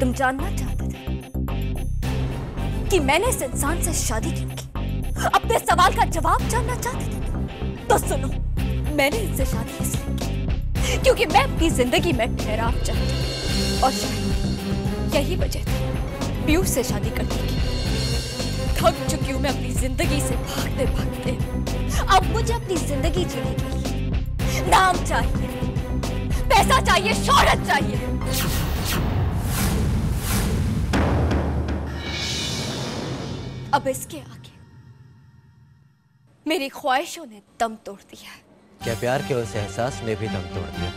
तुम जानना चाहते थे कि मैंने इस इंसान से शादी क्यों की? अपने सवाल का जवाब जानना चाहते थे? तो सुनो, मैंने इससे शादी इसलिए की क्योंकि मैं अपनी जिंदगी में ठहराव चाहती हूँ, और शायद यही वजह थी पीयूष से शादी करने की। थक चुकी हूँ मैं अपनी जिंदगी से भागते भागते। अब मुझे अपनी जिंदगी जीने के लिए नाम चाहिए, पैसा चाहिए, शोहरत चाहिए। अब इसके आगे मेरी ख्वाहिशों ने दम तोड़ दिया है। क्या प्यार के उस एहसास ने भी दम तोड़ दिया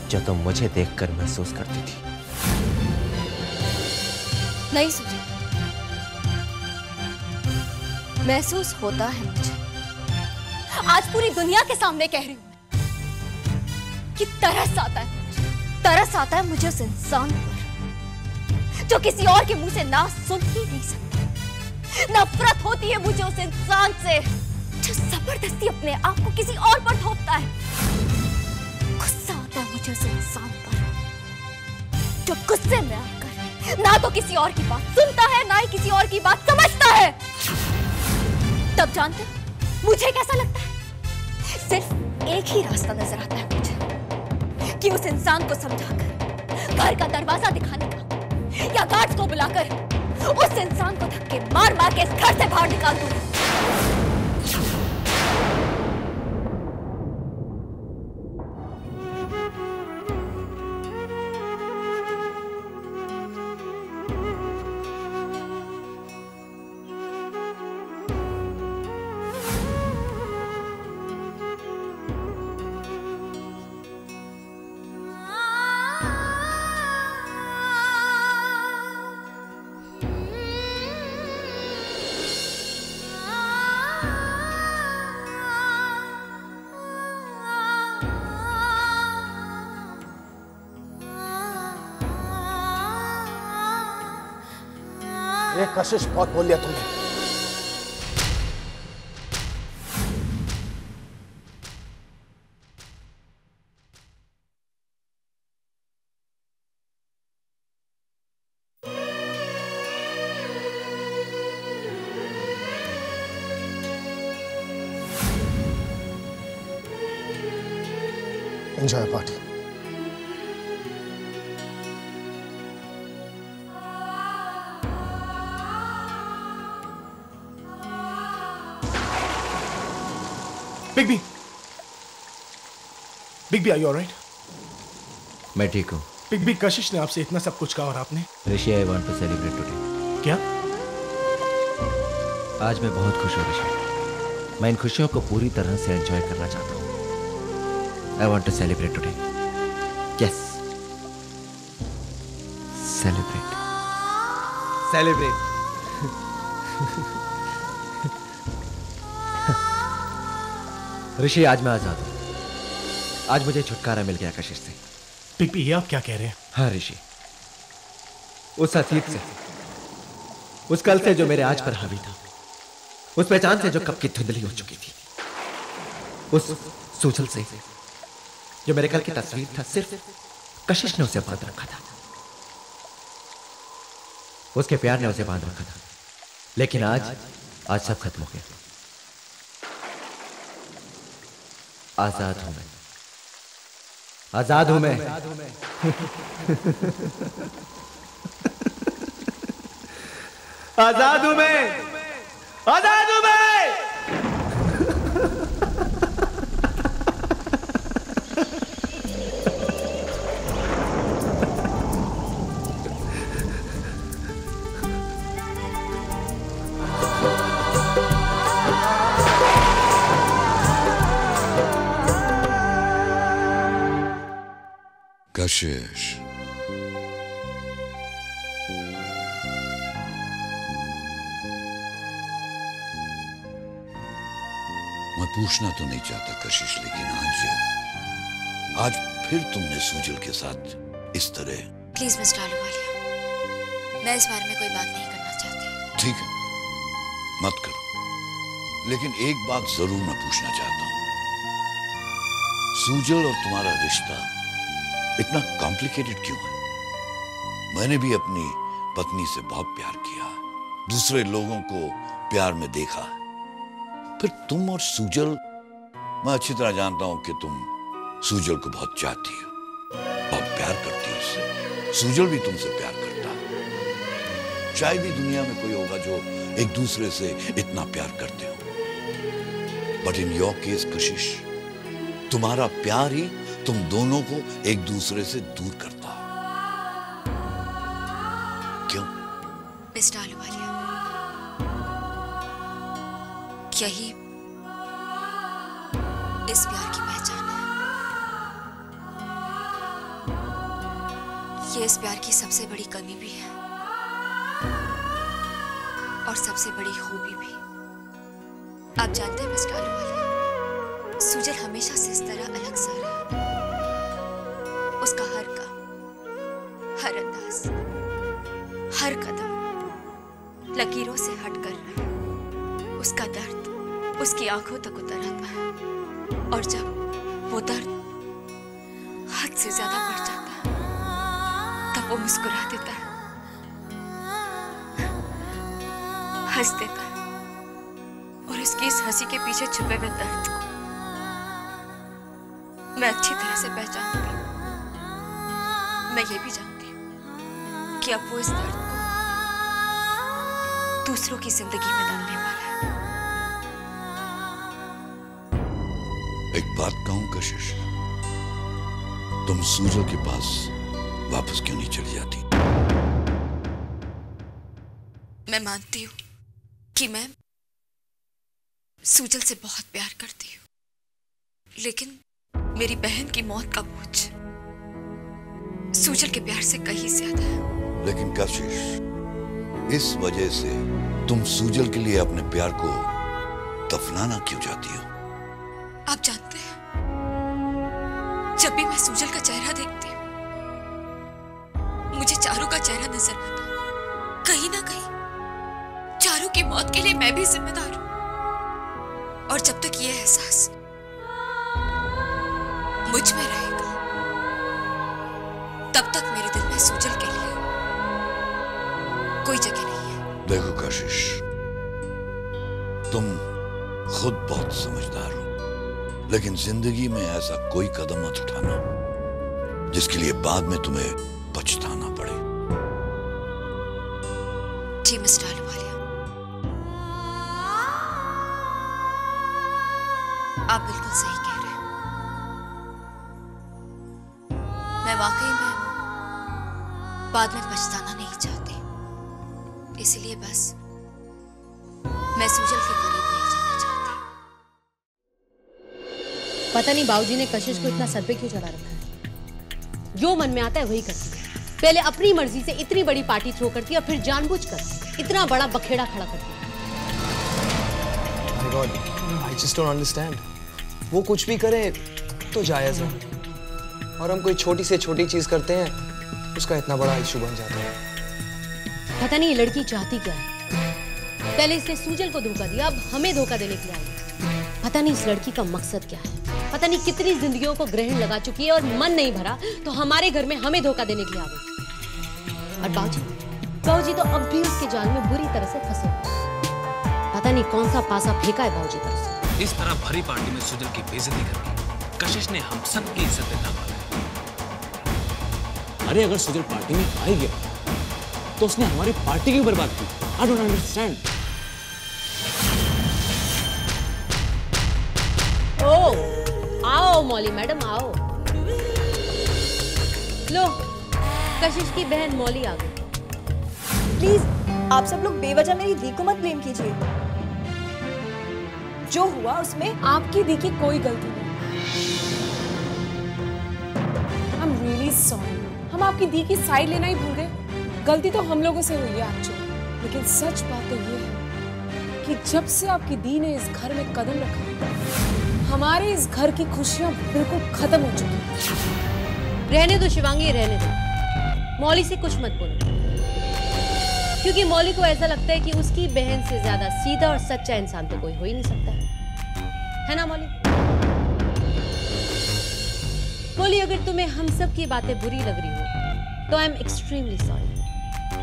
जो तुम मुझे देखकर महसूस करती थी? नहीं सुझा, महसूस होता है मुझे। आज पूरी दुनिया के सामने कह रही हूं कि तरस आता है मुझे, तरस आता है मुझे उस इंसान पर जो किसी और के मुंह से ना सुन ही नहीं सकता। नफरत होती है मुझे उस इंसान से जो जबरदस्ती अपने आप को किसी और पर थोपता है। गुस्सा आता है मुझे उस इंसान पर जो गुस्से में आकर ना तो किसी और की बात सुनता है, ना ही किसी और की बात समझता है। तब जानते मुझे कैसा लगता है? सिर्फ एक ही रास्ता नजर आता है मुझे कि उस इंसान को समझाकर घर का दरवाजा दिखाने का या गार्ड्स को बुलाकर उस इंसान को धक्के मार मार के इस घर से बाहर निकाल दूं। ये कशिश बहुत बोल लिया तुमने। Enjoy party. Big B, are you alright? मैं ठीक हूँ। बिग बी, कशिश ने आपसे इतना सब कुछ कहा और आपने? Rishi, I want to celebrate today. क्या? आज मैं बहुत खुश हूँ ऋषि। मैं इन खुशियों को पूरी तरह से एंजॉय करना चाहता हूँ। I want to celebrate today. Yes, celebrate celebrate. Rishi, आज मैं आजाद हूँ। आज मुझे छुटकारा मिल गया कशिश से। बिग बी, ये आप क्या कह रहे हैं? हाँ ऋषि, उस अतीत से, उस कल से जो मेरे आज पर हावी था, उस पहचान से जो कब की धुंधली हो चुकी थी, उस सूजल से जो मेरे कल की तस्वीर था, सिर्फ कशिश ने उसे बांध रखा था। उसके प्यार ने उसे बांध रखा था। लेकिन आज सब खत्म हो गया। आजाद हूं मैं, आजाद हूं मैं। आजाद हूं मैं, आजाद हूं मैं। कशिश, मैं पूछना तो नहीं चाहता कशिश, लेकिन आज फिर तुमने सूजल के साथ इस तरह। प्लीज मिस्टर आलूवालिया, मैं इस बारे में कोई बात नहीं करना चाहती। ठीक है, मत करो, लेकिन एक बात जरूर मैं पूछना चाहता हूं। सूजल और तुम्हारा रिश्ता इतना कॉम्प्लिकेटेड क्यों है? मैंने भी अपनी पत्नी से बहुत प्यार किया, दूसरे लोगों को प्यार में देखा। फिर तुम और सुजल, मैं अच्छी तरह जानता हूं कि तुम सुजल को बहुत चाहती हो, बहुत प्यार करती हो उससे। सुजल भी तुमसे प्यार करता है। शायद ही दुनिया में कोई होगा जो एक दूसरे से इतना प्यार करते हो। बट इन योर केस कशिश, तुम्हारा प्यार ही तुम दोनों को एक दूसरे से दूर करता है। क्यों? मिस्टर आलूवालिया, यही इस प्यार की पहचान है। ये इस प्यार की सबसे बड़ी कमी भी है और सबसे बड़ी खूबी भी। आप जानते हैं मिस्टर आलूवालिया, सुजल हमेशा से इस तरह अलग सा रहा। उसका हर काम, हर अंदाज, हर कदम लकीरों से हट कर रहा। उसका दर्द उसकी आंखों तक उतर आता है और जब वो दर्द हद से ज्यादा बढ़ जाता है तब वो मुस्कुरा देता है, हंस देता है और इसकी इस हंसी के पीछे छुपे हुए दर्द को मैं अच्छी तरह से पहचानती हूँ। मैं ये भी जानती हूँ कि अब वो इस दर्द को दूसरों की जिंदगी में डालने वाला है। एक बात कहूं कशिश, तुम सुजल के पास वापस क्यों नहीं चली जाती? मैं मानती हूँ कि मैं सुजल से बहुत प्यार करती हूँ, लेकिन मेरी बहन की मौत का बोझ सुजल के प्यार से कहीं ज्यादा है। लेकिन कशिश, इस वजह से तुम सुजल के लिए अपने प्यार को दफनाना क्यों चाहती हो? आप जानते हैं, जब भी मैं सुजल का चेहरा देखती हूँ मुझे चारू का चेहरा नजर आता है। कहीं ना कहीं चारू की मौत के लिए मैं भी जिम्मेदार हूं और जब तक ये एहसास मुझ में रहेगा तब तक मेरे दिल में सुजल के लिए कोई जगह नहीं है। देखो कशिश, तुम खुद बहुत समझदार हो, लेकिन जिंदगी में ऐसा कोई कदम मत उठाना जिसके लिए बाद में तुम्हें पछताना पड़े। जी मिस्टर आलूवालिया, आप बिल्कुल सही कह रहे हैं। मैं वाकई में बाद में पछताना नहीं चाहती, इसलिए बस मैं सुजल के करीब नहीं जाना चाहती। पता नहीं बाबूजी ने कशिश को इतना सर पे क्यों चढ़ा रखा है। जो मन में आता है वही करती है। पहले अपनी मर्जी से इतनी बड़ी पार्टी थ्रो करती है और फिर जानबूझकर इतना बड़ा बखेड़ा खड़ा करती है। My God, I just don't understand. वो कुछ भी करे तो जायज है और हम कोई छोटी से छोटी चीज करते हैं उसका इतना बड़ा इशू बन जाता है। पता नहीं ये लड़की चाहती क्या है। पहले इसने सुजल को धोखा दिया, अब हमें धोखा देने के लिए आई। पता नहीं इस लड़की का मकसद क्या है। पता नहीं कितनी जिंदगियों को ग्रहण लगा चुकी है और मन नहीं भरा तो हमारे घर में हमें धोखा देने के लिए आ गई। और बाबूजी तो अब भी उसके जाल में बुरी तरह से फंसे हुए। पता नहीं कौन सा पासा फेंका है बाबूजी पर से। इस तरह भरी पार्टी में सुजल की बेइज्जती करके कशिश ने हम सब की इज्जत लेना पाला है। अरे अगर सुजल पार्टी में आ ही गया तो उसने हमारी पार्टी क्यों बर्बाद की? I don't understand. आओ मौली मैडम आओ। लो कशिश की बहन मौली आ गई। प्लीज आप सब लोग बेवजह मेरी दी को मत ब्लेम कीजिए। जो हुआ उसमें आपकी दी की कोई गलती नहीं। I'm really sorry. हम आपकी दी की साइड लेना ही भूल गए। गलती तो हम लोगों से हुई है एक्चुअली, लेकिन सच बात तो ये है कि जब से आपकी दी ने इस घर में कदम रखा हमारे इस घर की खुशियां बिल्कुल खत्म हो चुकी हैं। रहने दो शिवांगी, रहने दो। मौली से कुछ मत बोलो, क्योंकि मौली को ऐसा लगता है कि उसकी बहन से ज्यादा सीधा और सच्चा इंसान तो कोई हो ही नहीं सकता है ना मौली? मौली अगर तुम्हें हम सब की बातें बुरी लग रही हो तो I am extremely sorry.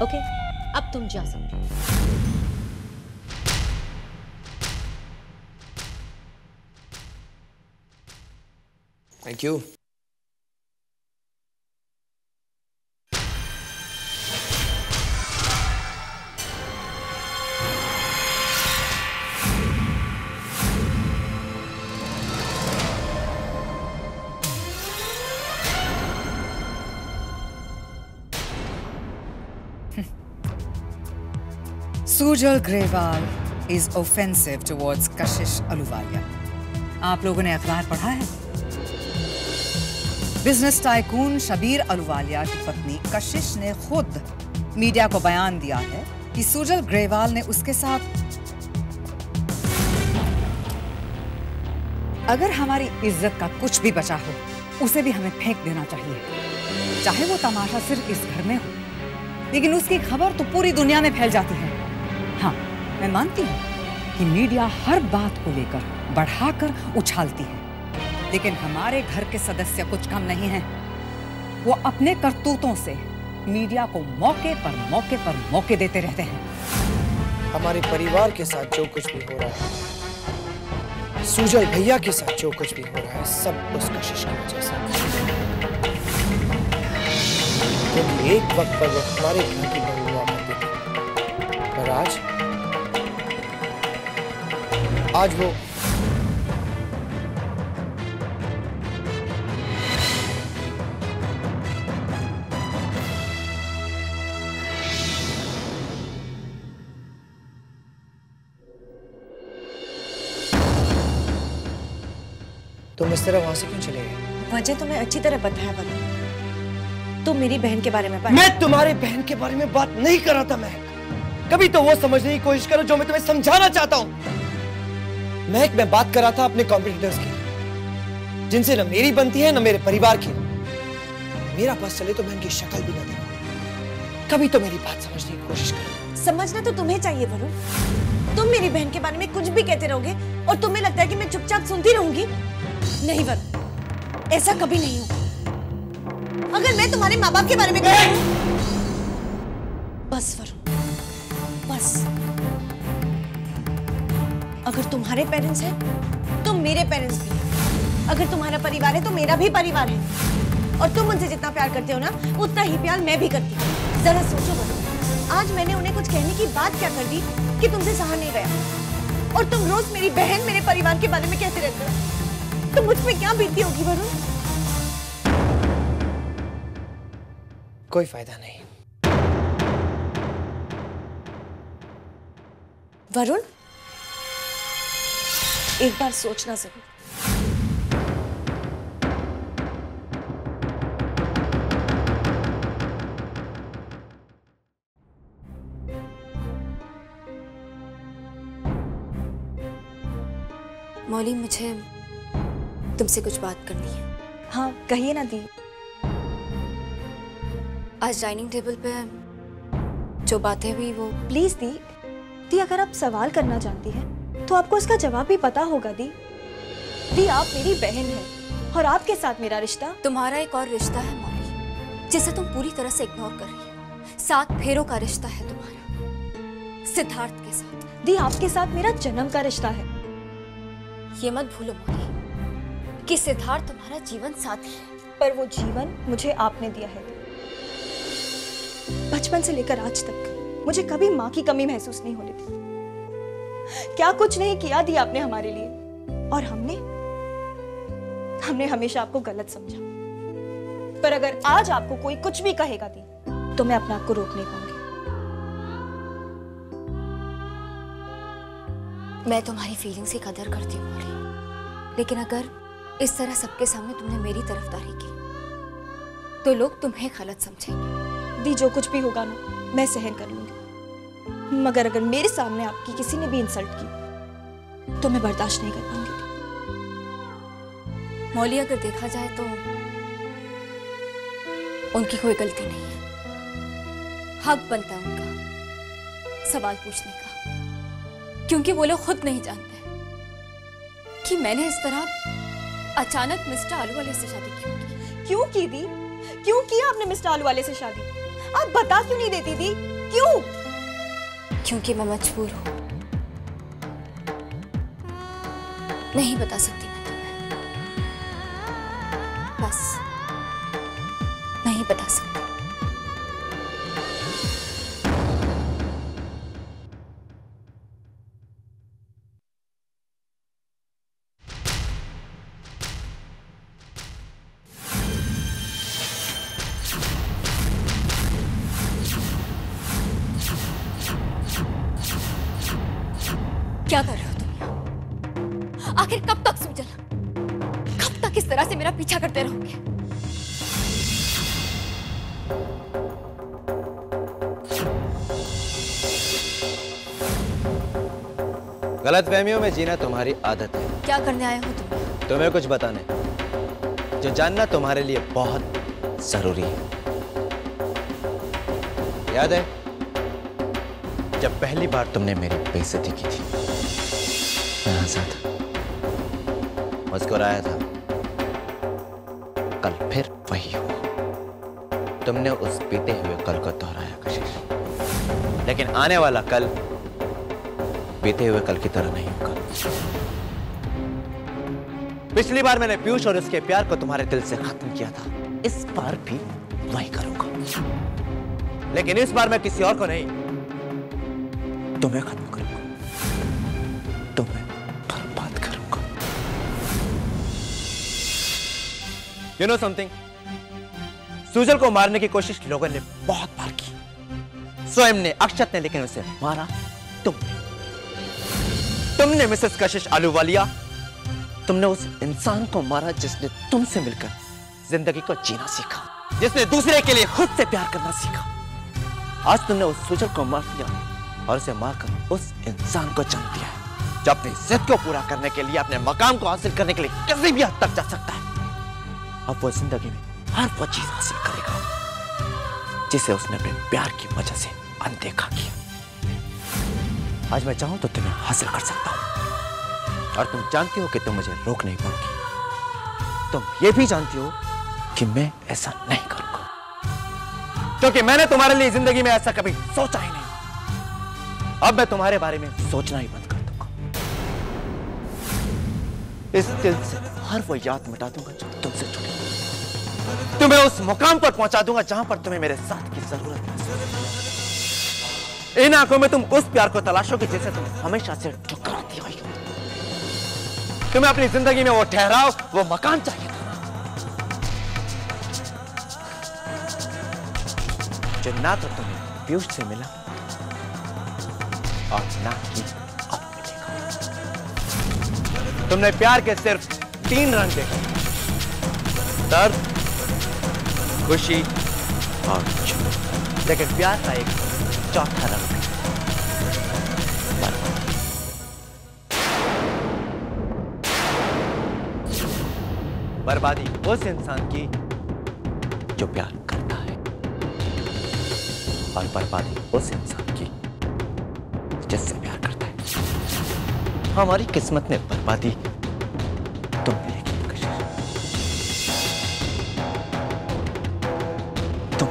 Okay, अब तुम जा सकते हो। Thank you. Sujal Grewal is offensive towards Kashish Ahluwalia. आप लोगों ने अखबार पढ़ा है? बिजनेस टाइकून शबीर अहलूवालिया की पत्नी कशिश ने खुद मीडिया को बयान दिया है कि सुजल ग्रेवाल ने उसके साथ, अगर हमारी इज्जत का कुछ भी बचा हो उसे भी हमें फेंक देना चाहिए। चाहे वो तमाशा सिर्फ इस घर में हो, लेकिन उसकी खबर तो पूरी दुनिया में फैल जाती है। हाँ, मैं मानती हूँ कि मीडिया हर बात को लेकर बढ़ाकर उछालती है, लेकिन हमारे घर के सदस्य कुछ कम नहीं हैं। वो अपने करतूतों से मीडिया को मौके पर मौके देते रहते हैं। हमारे परिवार के साथ जो कुछ भी हो रहा है, सुजल भैया के साथ जो कुछ भी हो रहा है, सब उस कशिश की वजह से। क्योंकि एक वक्त पर वो हमारे घर की बहू हुआ करती थी, पर आज वो तुम इस तरह वहां से क्यों चले गए? वजह तुम्हें अच्छी तरह पता है वरुण। तुम मेरी बहन के बारे में बात। मैं तुम्हारे बहन के बारे में बात नहीं कर रहा था महक। कभी तो वो समझने की कोशिश करो जो मैं तुम्हें समझाना चाहता हूं। महक, मैं बात कर रहा था अपने कॉम्पिटिटर्स की, जिनसे न मेरी बनती है न मेरे परिवार की। मेरा बस चले तो मैं उनकी शक्ल भी न देखूं। कभी तो मेरी बात समझने की कोशिश करो। समझना तो तुम्हें चाहिए वरुण। तुम मेरी बहन के बारे में कुछ भी कहते रहोगे और तुम्हें लगता है कि मैं चुपचाप सुनती रहूंगी। नहीं वरुण, ऐसा कभी नहीं होगा। अगर मैं तुम्हारे माँ बाप के बारे में बस वरुण, बस। अगर तुम्हारे पेरेंट्स हैं तो मेरे पेरेंट्स भी हैं। अगर तुम्हारा परिवार है तो मेरा भी परिवार है। और तुम उनसे जितना प्यार करते हो ना, उतना ही प्यार मैं भी करती हूँ। जरा सोचो वरुण, आज मैंने उन्हें कुछ कहने की बात क्या कर दी कि तुमसे सहा नहीं गया। और तुम रोज मेरी बहन, मेरे परिवार के बारे में कहते रहते हो। तो मुझ पे क्या बीती होगी वरुण? कोई फायदा नहीं। वरुण, एक बार सोचना जरूर। मौली, मुझे तुमसे कुछ बात करनी है। हाँ, कहिए ना दी। आज डाइनिंग टेबल पे जो बातें हुई वो। प्लीज दी, अगर आप सवाल करना चाहती हैं तो आपको इसका जवाब भी पता होगा दी, आप मेरी बहन हैं और आपके साथ मेरा रिश्ता। तुम्हारा एक और रिश्ता है मौली, जिसे तुम पूरी तरह से इग्नोर कर रही हो। 7 फेरों का रिश्ता है तुम्हारा सिद्धार्थ के साथ। दी, आपके साथ मेरा जन्म का रिश्ता है। ये मत भूलो मौली कि सिद्धार्थ तुम्हारा जीवन साथी है। पर वो जीवन मुझे आपने दिया है। बचपन से लेकर आज तक मुझे कभी माँ की कमी महसूस नहीं होने दी। क्या कुछ नहीं किया दी आपने हमारे लिए, और हमने हमेशा आपको गलत समझा। पर अगर आज आपको कोई कुछ भी कहेगा दी, तो मैं अपने आप को रोक नहीं पाऊंगी। मैं तुम्हारी फीलिंग्स की कदर करती हूँ मौली, लेकिन अगर इस तरह सबके सामने तुमने मेरी तरफदारी की तो लोग तुम्हें गलत समझेंगे। दी, जो कुछ भी होगा ना, मैं सहन कर लूंगी। मगर अगर मेरे सामने आपकी किसी ने भी इंसल्ट की तो मैं बर्दाश्त नहीं कर पाऊंगी। मौली, अगर देखा जाए तो उनकी कोई गलती नहीं है। हक बनता है उनका सवाल पूछने का, क्योंकि वो लोग खुद नहीं जानते कि मैंने इस तरह अचानक मिस्टर आलूवालिया से शादी क्यों की। क्यों की दी? क्यों किया आपने मिस्टर आलू वाले से शादी? आप बता क्यों नहीं देती थी? क्यों? क्योंकि मैं मजबूर हूं, नहीं बता सकती मैं तुम्हें, बस नहीं बता सकती। क्या कर रहे हो तुम? आखिर कब तक सूजल, कब तक इस तरह से मेरा पीछा करते रहोगे? गलतफहमियों में जीना तुम्हारी आदत है। क्या करने आए हो तुम? तुम्हें कुछ बताने जो जानना तुम्हारे लिए बहुत जरूरी है। याद है जब पहली बार तुमने मेरी बेइज्जती की थी? मैं हंसा था, मुस्कुराया था। कल फिर वही हुआ। तुमने उस बीते हुए कल को दोहराया कशिश, लेकिन आने वाला कल बीते हुए कल की तरह नहीं होगा। पिछली बार मैंने पीयूष और उसके प्यार को तुम्हारे दिल से खत्म किया था, इस बार भी वही करूंगा, लेकिन इस बार मैं किसी और को नहीं, तुम्हें खत्म करूंगा, तुम्हें बर्बाद करूंगा। You know something? सुजल को मारने की कोशिश लोगों ने बहुत बार की। स्वयं ने, अक्षत ने, लेकिन उसे मारा तुमने मिसेस कशिश आलूवालिया। तुमने उस इंसान को मारा जिसने तुमसे मिलकर जिंदगी को जीना सीखा, जिसने दूसरे के लिए खुद से प्यार करना सीखा। आज तुमने उस सुजल को मार दिया और उसे मारकर उस इंसान को जन्म दिया है जो अपनी जिद को पूरा करने के लिए, अपने मकाम को हासिल करने के लिए किसी भी हद तक जा सकता है। अब वो जिंदगी में हर वो चीज हासिल करेगा जिसे उसने अपने प्यार की वजह से अनदेखा किया। आज मैं चाहूं तो तुम्हें हासिल कर सकता हूं, और तुम जानती हो कि तुम मुझे रोक नहीं पाओगी। तुम ये भी जानती हो कि मैं ऐसा नहीं करूंगा, क्योंकि मैंने तुम्हारे लिए जिंदगी में ऐसा कभी सोचा ही नहीं। अब मैं तुम्हारे बारे में सोचना ही बंद कर दूंगा। इस दिल से हर वो याद मिटा दूंगा जो तुमसे जुड़ी। तुम्हें उस मुकाम पर पहुंचा दूंगा जहां पर तुम्हें मेरे साथ की जरूरत है। इन आंखों में तुम उस प्यार को तलाशोगे जिसे तुम हमेशा से ठुकराती आई हो। तुम्हें अपनी जिंदगी में वो ठहराव, वो मकान चाहिए था जो ना तो तुम्हें पीयूष से मिला और ना ही अब मिलेगा। तुमने प्यार के सिर्फ 3 रंग देखे, दर्द, खुशी और झूठ, लेकिन प्यार का एक चौथा रंग, बर्बादी उस इंसान की जो प्यार करता है, और बर्बादी उस इंसान की जिससे प्यार करता है। हमारी किस्मत में बर्बादी तुम मिलेगी कशिश, तुम।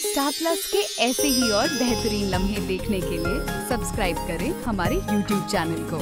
स्टार प्लस के ऐसे ही और बेहतरीन लम्हे देखने के लिए सब्सक्राइब करें हमारे YouTube चैनल को।